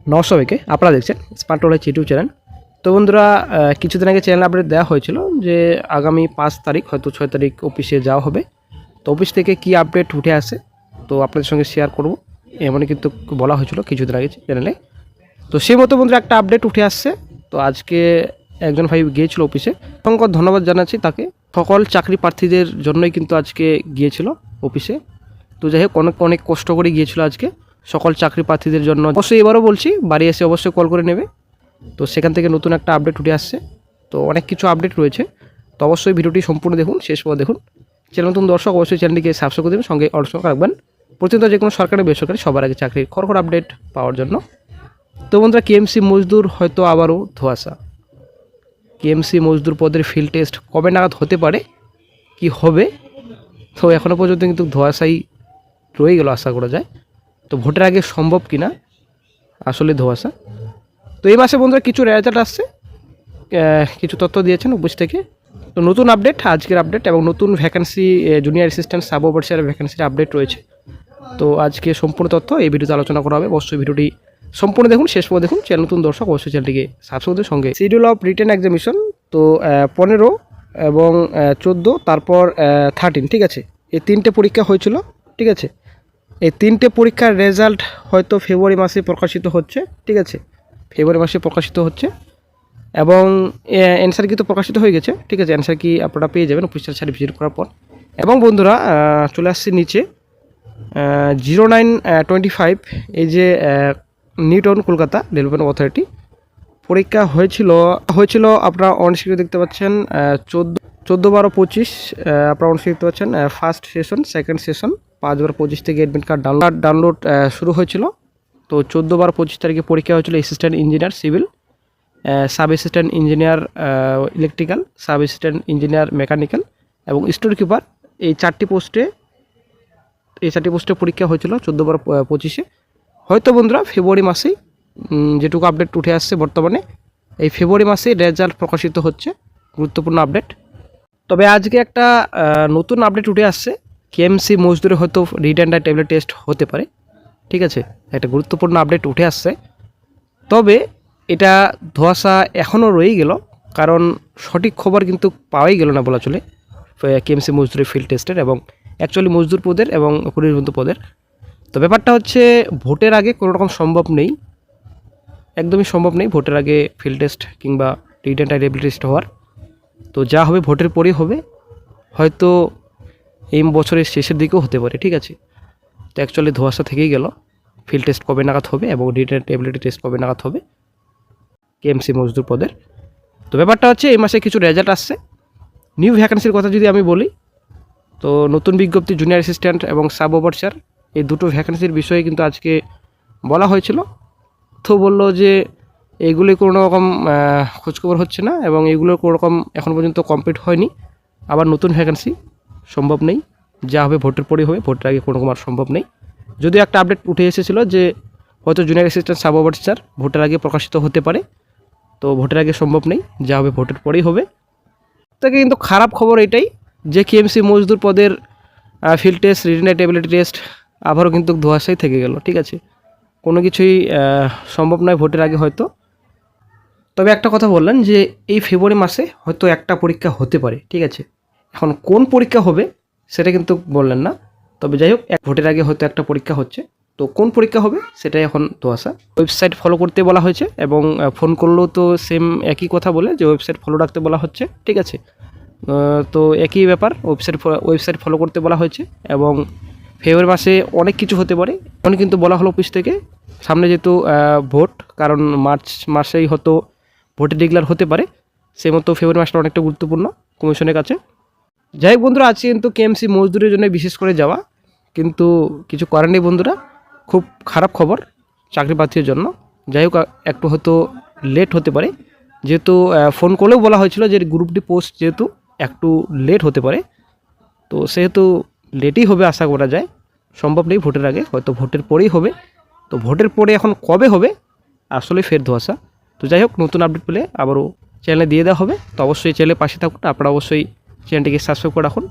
নমস্কারকে আপনারা দেখছেন smart knowledge YouTube channel. তো বন্ধুরা, কিছুদিন আগে চ্যানেল আপডেট দেওয়া হয়েছিল যে আগামী 5 তারিখ হয়তো 6 তারিখ অফিসে যাওয়া হবে। তো অফিস থেকে কি আপডেট উঠে আসে তো আপনাদের সঙ্গে শেয়ার করব, এমনই কিন্তু বলা হয়েছিল কিছুদিন আগে চ্যানেলে। তো সেই মতো বন্ধুরা একটা আপডেট উঠে আসছে। তো আজকে একজন ভাই গিয়েছিল অফিসে, অসংখ্য ধন্যবাদ জানাচ্ছি তাকে। সকল চাকরি প্রার্থীদের জন্যই কিন্তু আজকে গিয়েছিল অফিসে। তো যাই হোক, অনেক অনেক কষ্ট করে গিয়েছিল আজকে সকল চাকরি প্রার্থীদের জন্য। অবশ্যই এবারও বলছি, বাড়ি এসে অবশ্যই কল করে নেবে। তো সেখান থেকে নতুন একটা আপডেট উঠে আসছে। তো অনেক কিছু আপডেট রয়েছে, তো অবশ্যই ভিডিওটি সম্পূর্ণ দেখুন, শেষ পর্যন্ত দেখুন। চ্যানেল নতুন দর্শক অবশ্যই চ্যানেলটিকে সাবস্ক্রাইব করে দেবেন, সঙ্গে অবশ্যই রাখবেন প্রতিনিয়ত যে কোনো সরকারি বেসরকারি সবার আগে চাকরির খড়খড় আপডেট পাওয়ার জন্য। তো বন্ধুরা, কেএমসি মজদুর হয়তো আবারও ধোঁয়াশা। কেএমসি মজদুর পদের ফিল্ড টেস্ট কবে নাগাদ হতে পারে, কি হবে, তো এখনও পর্যন্ত কিন্তু ধোঁয়াশাই রয়ে গেল আশা করা যায়। তো ভোটের আগে সম্ভব কি না, আসলে ধোঁয়াশা। তো এই মাসে বন্ধুরা কিছু রেজাল্ট আসছে, কিছু তথ্য দিয়েছেন অফিস থেকে। তো নতুন আপডেট, আজকের আপডেট, এবং নতুন ভ্যাকেন্সি জুনিয়র অ্যাসিস্ট্যান্ট সাব অফিসারের ভ্যাকেন্সির আপডেট রয়েছে। তো আজকে সম্পূর্ণ তথ্য এই ভিডিওতে আলোচনা করা হবে। অবশ্যই ভিডিওটি সম্পূর্ণ দেখুন, শেষ পর্যন্ত দেখুন। চ্যানেল নতুন দর্শক অবশ্যই চ্যানেলটিকে সাবস্ক্রাইবের সঙ্গে শিডিউল অফ রিটেন এক্সামিনেশন। তো 15 এবং 14, তারপর 13, ঠিক আছে, এই 3টে পরীক্ষা হয়েছিল, ঠিক আছে। এই 3টে পরীক্ষার রেজাল্ট হয়তো ফেব্রুয়ারি মাসে প্রকাশিত হচ্ছে, ঠিক আছে, ফেব্রুয়ারি মাসে প্রকাশিত হচ্ছে। এবং অ্যান্সার কি তো প্রকাশিত হয়ে গেছে, ঠিক আছে। অ্যান্সার কি আপনারা পেয়ে যাবেন অফিসিয়াল সাইট ভিজিট করার পর। এবং বন্ধুরা, চলে আসছে নিচে 0925, এই যে নিউটাউন কলকাতা ডেভেলপমেন্ট অথরিটি পরীক্ষা হয়েছিল আপনারা অনস্ক্রিনে দেখতে পাচ্ছেন। 14/12/25 আপনারা অনস্ক্রিনে দেখতে পাচ্ছেন। ফার্স্ট সেশন, সেকেন্ড সেশন 5/12/25 থেকে অ্যাডমিট কার্ড ডাউনলোড শুরু হয়েছিল। তো 14/12/25 তারিখে পরীক্ষা হয়েছিল assistant engineer civil, sub assistant engineer electrical, sub assistant engineer mechanical এবং স্টোর কিপার। এই চারটি পোস্টে পরীক্ষা হয়েছিল 14/12/25। হয়তো বন্ধুরা ফেব্রুয়ারি মাসেই, যেটুকু আপডেট উঠে আসছে বর্তমানে, এই ফেব্রুয়ারি মাসেই রেজাল্ট প্রকাশিত হচ্ছে, গুরুত্বপূর্ণ আপডেট। তবে আজকে একটা নতুন আপডেট উঠে আসছে, কেএমসি মজদুরে হয়তো রিটেন ট্যাবলেট টেস্ট হতে পারে, ঠিক আছে। একটা গুরুত্বপূর্ণ আপডেট উঠে আসছে। তবে এটা ধোঁয়াশা এখনও রয়েই গেল, কারণ সঠিক খবর কিন্তু পাওয়াই গেল না বলা চলে কেএমসি মজদুরের ফিল্ড টেস্টের এবং অ্যাকচুয়ালি মজদুর পদের এবং পরিবহন পদের। তো ব্যাপারটা হচ্ছে, ভোটের আগে কোনো রকম সম্ভব নেই, একদমই সম্ভব নেই ভোটের আগে ফিল্ড টেস্ট কিংবা রিটেন ট্যাবলেট টেস্ট হওয়ার। তো যা হবে ভোটের পরেই হবে, হয়তো এই বছরের শেষের দিকেও হতে পারে, ঠিক আছে। তো অ্যাকচুয়ালি ধোঁয়াশা থেকেই গেল ফিল্ড টেস্ট কবে নাগাদ হবে এবং রিটেন ট্যাবলেট টেস্ট কবে নাগাদ হবে কেএমসি মজদুর পদের। তো ব্যাপারটা হচ্ছে, এই মাসে কিছু রেজাল্ট আসছে। নিউ ভ্যাকেন্সির কথা যদি আমি বলি, তো নতুন বিজ্ঞপ্তি জুনিয়র অ্যাসিস্ট্যান্ট এবং সাব অফিসার, এই দুটো ভ্যাকেন্সির বিষয়ে কিন্তু আজকে বলা হয়েছিল। তো বললো যে এইগুলি কোনো রকম খোঁজখবর হচ্ছে না এবং এগুলোর কোনো রকম এখন পর্যন্ত কমপ্লিট হয়নি। আবার নতুন ভ্যাকেন্সি সম্ভব নেই, যা হবে ভোটের পরেই হবে, ভোটের আগে কোনো রকম আর সম্ভব নেই। যদিও একটা আপডেট উঠে এসেছিলো যে হয়তো জুনিয়র অ্যাসিস্ট্যান্ট সাব অফিসার ভোটের আগে প্রকাশিত হতে পারে। তো ভোটের আগে সম্ভব নেই, যা হবে ভোটের পরেই হবে। তাকে কিন্তু খারাপ খবর এটাই যে কেএমসি মজদুর পদের field test, written tablet test আবারও কিন্তু ধোঁয়াশাই থেকে গেল, ঠিক আছে। কোনো কিছুই সম্ভব নয় ভোটের আগে হয়তো। তবে একটা কথা বললেন যে এই ফেব্রুয়ারি মাসে হয়তো একটা পরীক্ষা হতে পারে, ঠিক আছে। এখন কোন পরীক্ষা হবে সেটা কিন্তু বললেন না। তবে যাই হোক, ভোটের আগে হয়তো একটা পরীক্ষা হচ্ছে। তো কোন পরীক্ষা হবে সেটাই এখন ধোঁয়াশা। ওয়েবসাইট ফলো করতে বলা হয়েছে এবং ফোন করলেও তো সেম একই কথা বলে যে ওয়েবসাইট ফলো রাখতে বলা হচ্ছে, ঠিক আছে। তো একই ব্যাপার, ওয়েবসাইট ফলো করতে বলা হয়েছে এবং ফেব্রুয়ারি মাসে অনেক কিছু হতে পারে অনেক কিন্তু বলা হলো অফিস থেকে। সামনে যেহেতু ভোট, কারণ মার্চ মাসেই হয়তো ভোটে ডিক্লেয়ার হতে পারে, সেই মতো ফেব্রুয়ারি মাসটা অনেকটা গুরুত্বপূর্ণ কমিশনের কাছে। যাই হোক বন্ধুরা, আজকে কিন্তু কেএমসি মজদুরের জন্য বিশেষ করে যাওয়া, কিন্তু কিছু করার নেই বন্ধুরা, খুব খারাপ খবর চাকরি প্রার্থীর জন্য। যাই হোক, একটু হয়তো লেট হতে পারে, যেহেতু ফোন করলেও বলা হয়েছিল যে গ্রুপ ডি পোস্ট যেহেতু একটু লেট হতে পারে, তো সেহেতু লেটই হবে আশা করা যায়। সম্ভব নেই ভোটের আগে, হয়তো ভোটের পরেই হবে। তো ভোটের পরে এখন কবে হবে আসলে ফের ধোঁয়াশা। তো যাই হোক, নতুন আপডেট পেলে আবারও চ্যানেলে দিয়ে দেওয়া হবে। তো অবশ্যই চ্যানেলের পাশে থাকুন, আপনারা অবশ্যই চ্যানেলটিকে সাবস্ক্রাইব করে রাখুন।